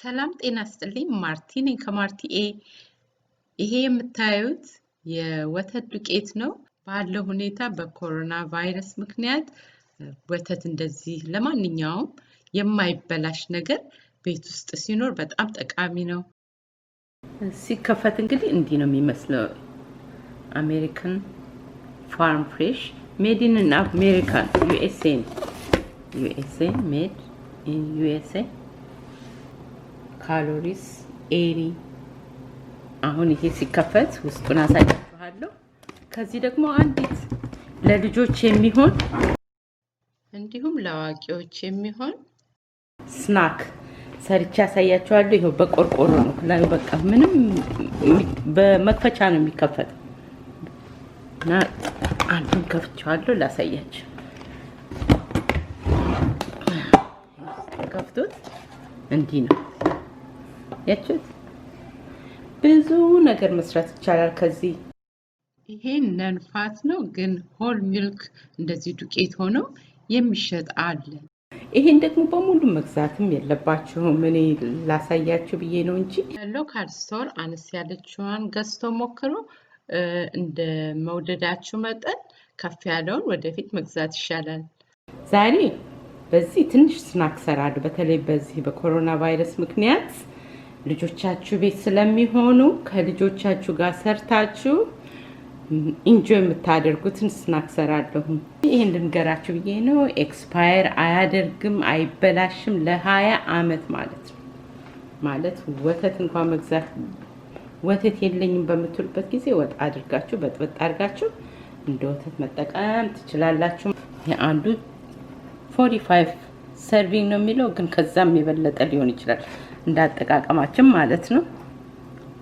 ሰላም ጤና ይስጥልኝ ማርቲ ነኝ ከማርቲ ኤ። ይሄ የምታዩት የወተት ዱቄት ነው። ባለው ሁኔታ በኮሮና ቫይረስ ምክንያት ወተት እንደዚህ ለማንኛውም የማይበላሽ ነገር ቤት ውስጥ ሲኖር በጣም ጠቃሚ ነው። ሲከፈት እንግዲህ እንዲህ ነው የሚመስለው። አሜሪካን ፋርም ፍሬሽ ሜድ ኢን አሜሪካን ዩኤስኤ ሜድ ኢን ዩኤስኤ ካሎሪስ 80 አሁን ይሄ ሲከፈት ውስጡን አሳያችኋለሁ። ከዚህ ደግሞ አንዲት ለልጆች የሚሆን እንዲሁም ለአዋቂዎች የሚሆን ስናክ ሰርቻ ያሳያችኋለሁ። ይሄው በቆርቆሮ ነው ላይ በቃ ምንም በመክፈቻ ነው የሚከፈተው እና አንዱን ከፍቻለሁ ላሳያችሁ። ከፍቶት እንዲህ ነው ያችሁት። ብዙ ነገር መስራት ይቻላል ከዚህ። ይሄ ነንፋት ነው ግን ሆል ሚልክ እንደዚህ ዱቄት ሆኖ የሚሸጥ አለ። ይሄን ደግሞ በሙሉ መግዛትም የለባችሁም። እኔ ላሳያችሁ ብዬ ነው እንጂ ሎካል ስቶር አነስ ያለችዋን ገዝቶ ሞክሩ። እንደ መውደዳችሁ መጠን ከፍ ያለውን ወደፊት መግዛት ይሻላል። ዛሬ በዚህ ትንሽ ስናክ ሰራለሁ። በተለይ በዚህ በኮሮና ቫይረስ ምክንያት ልጆቻችሁ ቤት ስለሚሆኑ ከልጆቻችሁ ጋር ሰርታችሁ ኢንጆይ የምታደርጉትን ስናክ ሰራለሁ። ይሄን ልንገራችሁ ብዬ ነው። ኤክስፓየር አያደርግም፣ አይበላሽም ለ20 አመት ማለት ነው። ማለት ወተት እንኳን መግዛት ወተት የለኝም በምትሉበት ጊዜ ወጥ አድርጋችሁ በጥብጥ አድርጋችሁ እንደ ወተት መጠቀም ትችላላችሁ። የአንዱ 45 ሰርቪንግ ነው የሚለው ግን ከዛም የበለጠ ሊሆን ይችላል እንዳጠቃቀማችን ማለት ነው።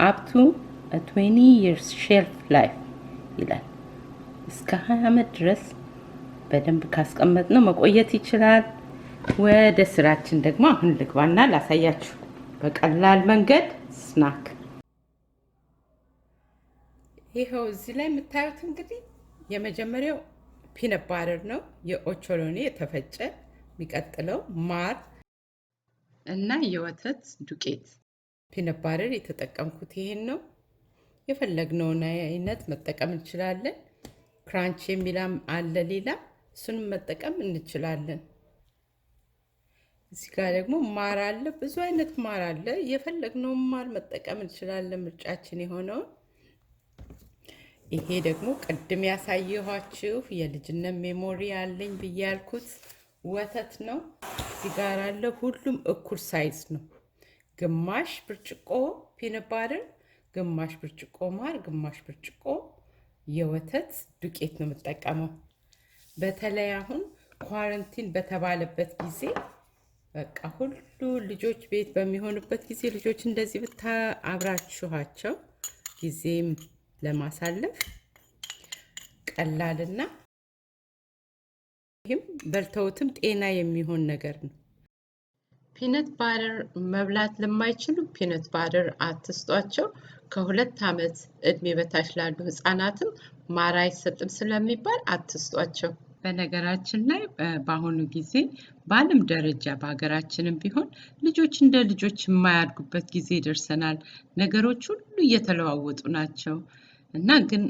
up to a 20 years shelf life ይላል። እስከ 20 አመት ድረስ በደንብ ካስቀመጥነው መቆየት ይችላል። ወደ ስራችን ደግሞ አሁን ልግባና ላሳያችሁ በቀላል መንገድ ስናክ። ይሄው እዚህ ላይ የምታዩት እንግዲህ የመጀመሪያው ፒነት ባተር ነው፣ የኦቾሎኒ የተፈጨ። የሚቀጥለው ማር እና የወተት ዱቄት። ፒነት ባተር የተጠቀምኩት ይሄን ነው። የፈለግነውን አይነት መጠቀም እንችላለን። ክራንች የሚላም አለ ሌላ፣ እሱንም መጠቀም እንችላለን። እዚህ ጋር ደግሞ ማር አለ፣ ብዙ አይነት ማር አለ። የፈለግነውን ማር መጠቀም እንችላለን፣ ምርጫችን የሆነው። ይሄ ደግሞ ቅድም ያሳየኋችሁ የልጅነት ሜሞሪ አለኝ ብዬ ያልኩት ወተት ነው። እዚህ ጋር አለ። ሁሉም እኩል ሳይዝ ነው። ግማሽ ብርጭቆ ፒነት ባተር፣ ግማሽ ብርጭቆ ማር፣ ግማሽ ብርጭቆ የወተት ዱቄት ነው የምጠቀመው። በተለይ አሁን ኳረንቲን በተባለበት ጊዜ በቃ ሁሉ ልጆች ቤት በሚሆኑበት ጊዜ ልጆች እንደዚህ ብታብራችኋቸው ጊዜም ለማሳለፍ ቀላልና ይህም በልተውትም ጤና የሚሆን ነገር ነው። ፒነት ባተር መብላት ለማይችሉ ፒነት ባተር አትስጧቸው። ከ2 አመት እድሜ በታች ላሉ ህፃናትም ማር አይሰጥም ስለሚባል አትስጧቸው። በነገራችን ላይ በአሁኑ ጊዜ በዓለም ደረጃ በሀገራችንም ቢሆን ልጆች እንደ ልጆች የማያድጉበት ጊዜ ደርሰናል። ነገሮች ሁሉ እየተለዋወጡ ናቸው እና ግን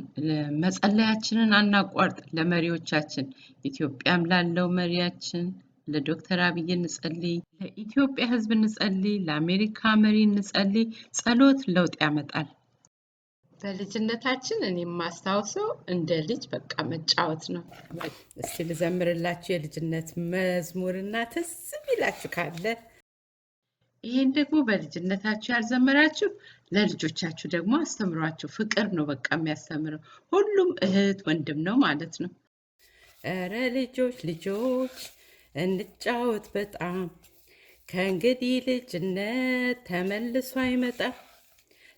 መጸለያችንን አናቋርጥ። ለመሪዎቻችን ኢትዮጵያም ላለው መሪያችን ለዶክተር አብይ እንጸልይ፣ ለኢትዮጵያ ህዝብ እንጸልይ፣ ለአሜሪካ መሪ እንጸልይ። ጸሎት ለውጥ ያመጣል። በልጅነታችን እኔ የማስታውሰው እንደ ልጅ በቃ መጫወት ነው። እስቲ ልዘምርላችሁ የልጅነት መዝሙርና ትዝ ቢላችሁ ካለ ይሄን ደግሞ በልጅነታችሁ ያልዘመራችሁ ለልጆቻችሁ ደግሞ አስተምሯቸው። ፍቅር ነው በቃ የሚያስተምረው። ሁሉም እህት ወንድም ነው ማለት ነው። ኧረ ልጆች ልጆች እንጫወት በጣም ከእንግዲህ ልጅነት ተመልሶ አይመጣም።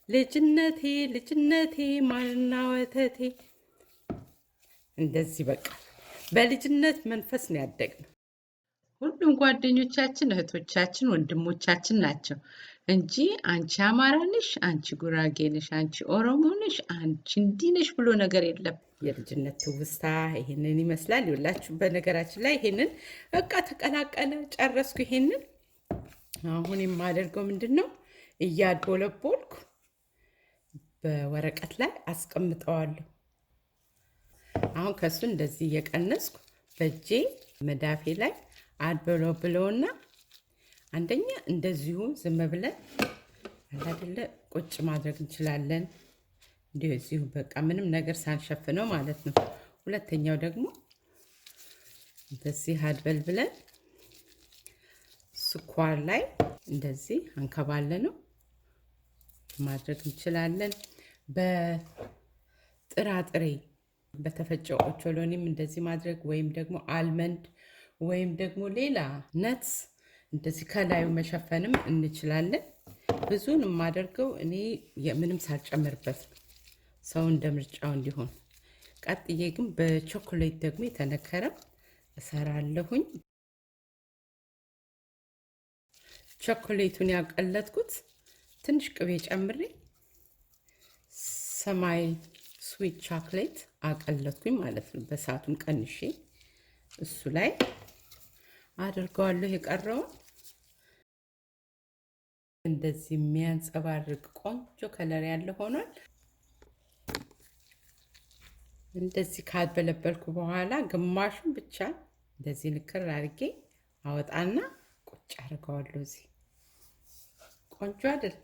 ልጅነቴ ልጅነቴ ማርና ወተቴ። እንደዚህ በቃ በልጅነት መንፈስ ነው ያደግነው። ሁሉም ጓደኞቻችን እህቶቻችን ወንድሞቻችን ናቸው እንጂ አንቺ አማራ ነሽ፣ አንቺ ጉራጌ ነሽ፣ አንቺ ኦሮሞ ነሽ፣ አንቺ እንዲህ ነሽ ብሎ ነገር የለም። የልጅነት ትውስታ ይሄንን ይመስላል። ይኸውላችሁ በነገራችን ላይ ይሄንን በቃ ተቀላቀለ ጨረስኩ። ይሄንን አሁን የማደርገው ምንድነው እያድቦለቦልኩ በወረቀት ላይ አስቀምጠዋለሁ። አሁን ከሱ እንደዚህ እየቀነስኩ በእጄ መዳፌ ላይ አድቦለብለውና አንደኛ እንደዚሁ ዝም ብለን አይደለ ቁጭ ማድረግ እንችላለን። እንደዚሁ በቃ ምንም ነገር ሳንሸፍነው ማለት ነው። ሁለተኛው ደግሞ እንደዚህ አድበልብለን ስኳር ላይ እንደዚህ አንከባለነው ማድረግ እንችላለን። በጥራጥሬ በተፈጨው ኦቾሎኒም እንደዚህ ማድረግ ወይም ደግሞ አልመንድ ወይም ደግሞ ሌላ ነትስ እንደዚህ ከላዩ መሸፈንም እንችላለን። ብዙን የማደርገው እኔ ምንም ሳልጨምርበት ሰው እንደ ምርጫው እንዲሆን። ቀጥዬ ግን በቾኮሌት ደግሞ የተነከረ እሰራለሁኝ። ቾኮሌቱን ያቀለጥኩት ትንሽ ቅቤ ጨምሬ ሰማይ ስዊት ቾኮሌት አቀለጥኩኝ ማለት ነው። በሰዓቱም ቀንሼ እሱ ላይ አድርገዋለሁ። የቀረውን እንደዚህ የሚያንጸባርቅ ቆንጆ ከለር ያለው ሆኗል። እንደዚህ ካድበለበልኩ በኋላ ግማሹን ብቻ እንደዚህ ንክር አድርጌ አወጣና ቁጭ አድርገዋለሁ። እዚህ ቆንጆ አይደል?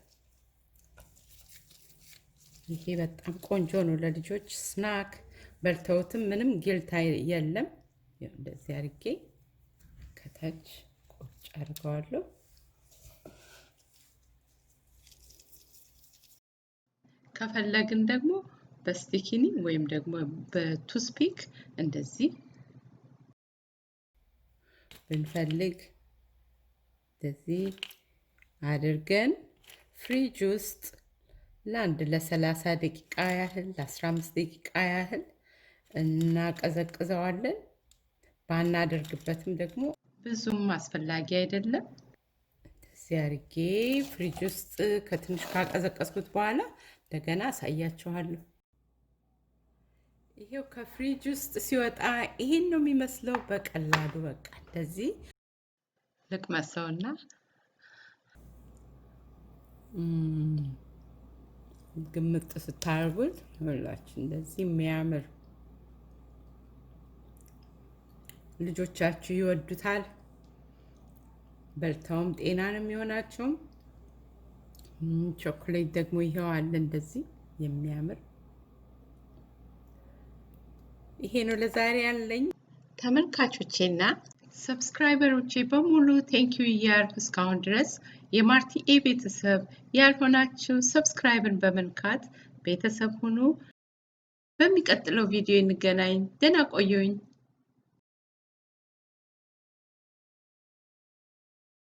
ይሄ በጣም ቆንጆ ነው። ለልጆች ስናክ በልተውትም ምንም ጊልታ የለም። እንደዚህ አድርጌ ከታች ቁጭ አድርገዋለሁ። ከፈለግን ደግሞ በስቲኪኒ ወይም ደግሞ በቱስፒክ እንደዚህ ብንፈልግ እንደዚህ አድርገን ፍሪጅ ውስጥ ለአንድ ለ30 ደቂቃ ያህል ለ15 ደቂቃ ያህል እናቀዘቅዘዋለን። ባናደርግበትም ደግሞ ብዙም አስፈላጊ አይደለም። እንደዚህ አድርጌ ፍሪጅ ውስጥ ከትንሽ ካቀዘቀዝኩት በኋላ እንደገና አሳያችኋለሁ። ይሄው ከፍሪጅ ውስጥ ሲወጣ ይሄን ነው የሚመስለው። በቀላሉ በቃ እንደዚህ ልቅመሰውና ግምጥ ስታርጉት ሁላችሁ እንደዚህ የሚያምር ልጆቻችሁ ይወዱታል። በልተውም ጤና ነው የሚሆናቸው። ቾኮሌት ደግሞ ይሄው አለ እንደዚህ የሚያምር። ይሄ ነው ለዛሬ ያለኝ። ተመልካቾቼና ሰብስክራይበሮቼ በሙሉ ቴንኪዩ እያልኩ እስካሁን ድረስ የማርቲ ኤ ቤተሰብ ያልሆናችሁ ሰብስክራይብን በመንካት ቤተሰብ ሁኑ። በሚቀጥለው ቪዲዮ እንገናኝ። ደህና ቆዩኝ።